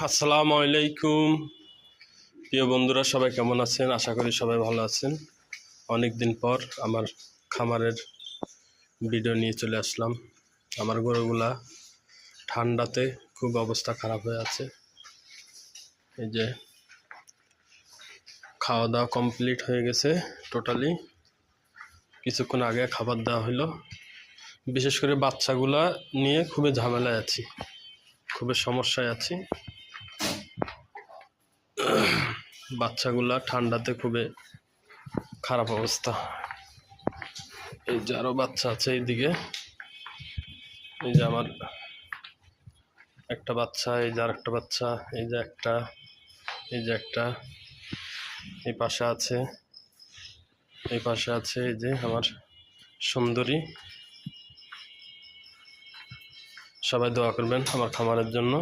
আসসালামু আলাইকুম প্রিয় বন্ধুরা, সবাই কেমন আছেন? আশা করি সবাই ভালো আছেন। অনেক দিন পর আমার খামারের ভিডিও নিয়ে চলে আসলাম। আমার গরুগুলা ঠান্ডাতে খুব অবস্থা খারাপ হয়ে আছে। এই যে খাওয়া দাওয়া কমপ্লিট হয়ে গেছে টোটালি, কিছুক্ষণ আগে খাবার দেওয়া হলো। বিশেষ করে বাচ্চাগুলা নিয়ে খুবই ঝামেলায় আছি, খুবই সমস্যায় আছি। বাচ্চাগুলা ঠান্ডাতে খুবই খারাপ অবস্থা। এই যে আরো বাচ্চা আছে এইদিকে, এই যে আমার একটা বাচ্চা, এই যে আরেকটা বাচ্চা, এই যে একটা, এই যে একটা, এই পাশে আছে, এই পাশে আছে, এই যে আমার সুন্দরী। সবাই দোয়া করবেন আমার খামারের জন্য।